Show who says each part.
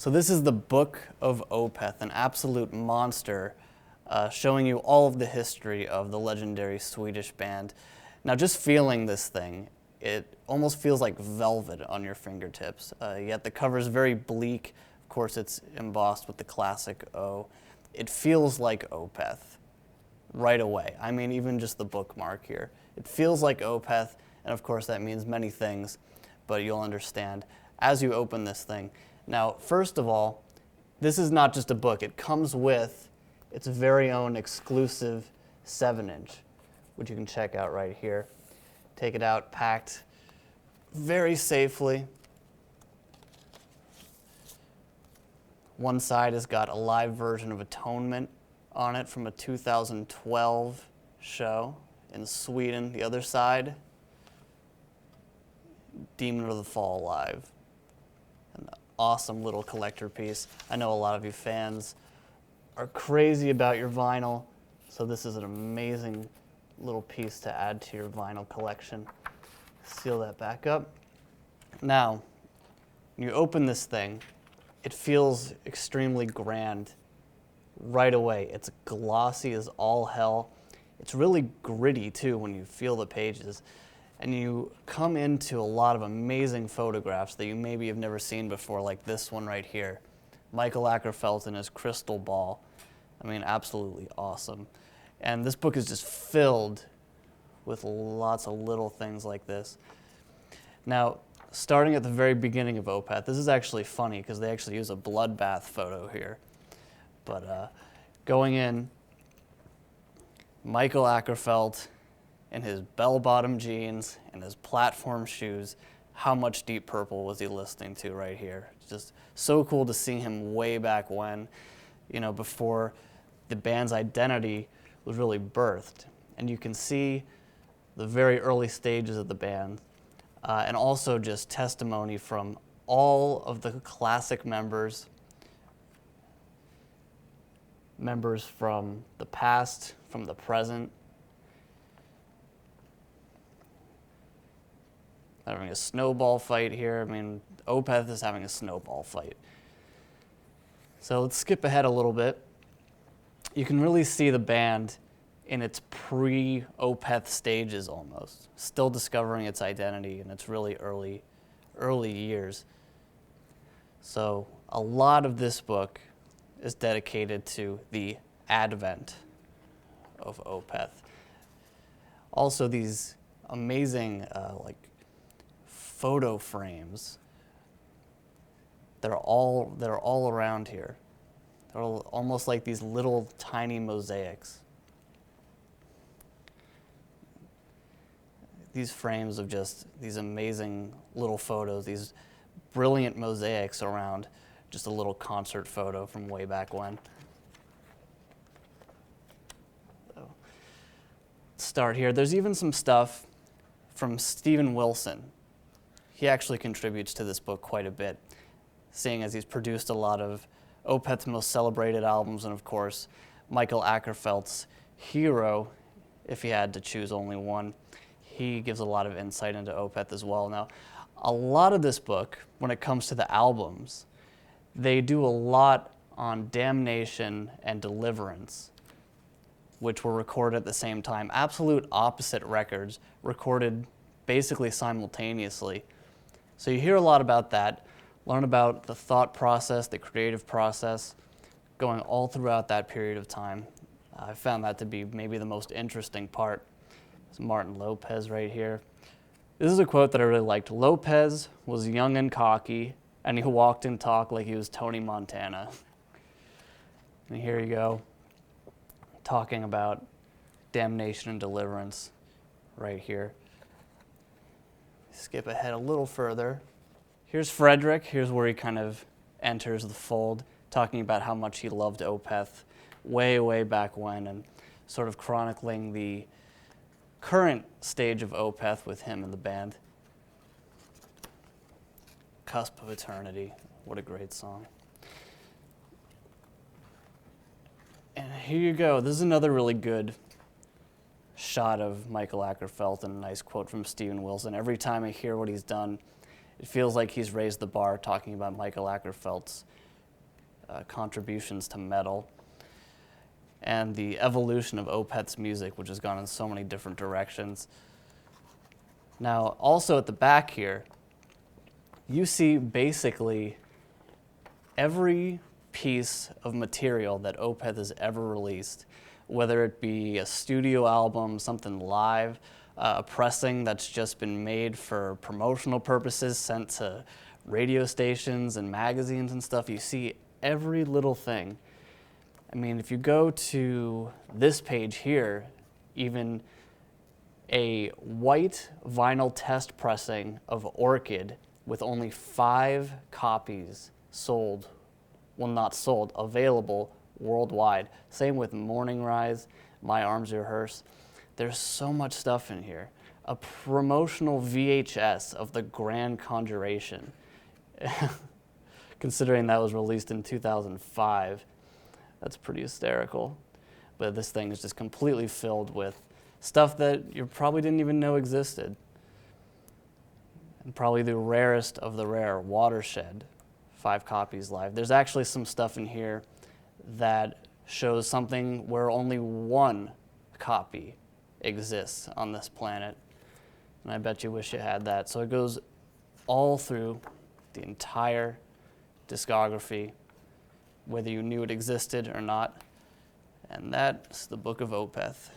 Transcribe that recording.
Speaker 1: So this is the Book of Opeth, an absolute monster, showing you all of the history of the legendary Swedish band. Now just feeling this thing, it almost feels like velvet on your fingertips, yet the cover is very bleak. Of course, it's embossed with the classic O. It feels like Opeth right away. I mean, even just the bookmark here. It feels like Opeth, and of course that means many things, but you'll understand as you open this thing. Now, first of all, this is not just a book. It comes with its very own exclusive 7-inch, which you can check out right here. Take it out, packed very safely. One side has got a live version of Atonement on it from a 2012 show in Sweden. The other side, Demon of the Fall live. An awesome little collector piece. I know a lot of you fans are crazy about your vinyl, so this is an amazing little piece to add to your vinyl collection. Seal that back up. Now, when you open this thing, it feels extremely grand right away. It's glossy as all hell. It's really gritty too when you feel the pages. And you come into a lot of amazing photographs that you maybe have never seen before, like this one right here. Michael Ackerfeld in his crystal ball. I mean, absolutely awesome. And this book is just filled with lots of little things like this. Now, starting at the very beginning of Opeth, this is actually funny because they actually use a bloodbath photo here. But going in, Michael Ackerfeld in his bell-bottom jeans and his platform shoes. How much Deep Purple was he listening to right here? Just so cool to see him way back when, you know, before the band's identity was really birthed. And you can see the very early stages of the band, and also just testimony from all of the classic members from the past, from the present. Having a snowball fight here. I mean, Opeth is having a snowball fight. So let's skip ahead a little bit. You can really see the band in its pre-Opeth stages almost, still discovering its identity in its really early years. So a lot of this book is dedicated to the advent of Opeth. Also these amazing like photo frames. They're all around here. They're almost like these little tiny mosaics. These frames of just these amazing little photos, these brilliant mosaics around just a little concert photo from way back when. So, let's start here. There's even some stuff from Steven Wilson. He actually contributes to this book quite a bit, seeing as he's produced a lot of Opeth's most celebrated albums, and of course, Michael Ackerfeld's hero, if he had to choose only one. He gives a lot of insight into Opeth as well. Now, a lot of this book, when it comes to the albums, they do a lot on Damnation and Deliverance, which were recorded at the same time. Absolute opposite records, recorded basically simultaneously. So you hear a lot about that, learn about the thought process, the creative process, going all throughout that period of time. I found that to be maybe the most interesting part. It's Martin Lopez right here. This is a quote that I really liked. Lopez was young and cocky, and he walked and talked like he was Tony Montana. And here you go, talking about Damnation and Deliverance right here. Skip ahead a little further. Here's Frederick. Here's where he kind of enters the fold, talking about how much he loved Opeth way back when, and sort of chronicling the current stage of Opeth with him in the band. Cusp of Eternity. What a great song. And here you go. This is another really good shot of Michael Ackerfeld and a nice quote from Steven Wilson. Every time I hear what he's done, it feels like he's raised the bar talking about Michael Ackerfeld's contributions to metal, and the evolution of Opeth's music, which has gone in so many different directions. Now, also at the back here, you see basically every piece of material that Opeth has ever released, whether it be a studio album, something live, a pressing that's just been made for promotional purposes, sent to radio stations and magazines and stuff. You see every little thing. I mean, if you go to this page here, even a white vinyl test pressing of Orchid with only 5 copies sold, well, not sold, available worldwide. Same with Morning Rise, My Arms Rehearse. There's so much stuff in here. A promotional VHS of the Grand Conjuration, considering that was released in 2005. That's pretty hysterical. But this thing is just completely filled with stuff that you probably didn't even know existed. And probably the rarest of the rare, Watershed, 5 copies live. There's actually some stuff in here that shows something where only 1 copy exists on this planet. And I bet you wish you had that. So it goes all through the entire discography, whether you knew it existed or not. And that's the Book of Opeth.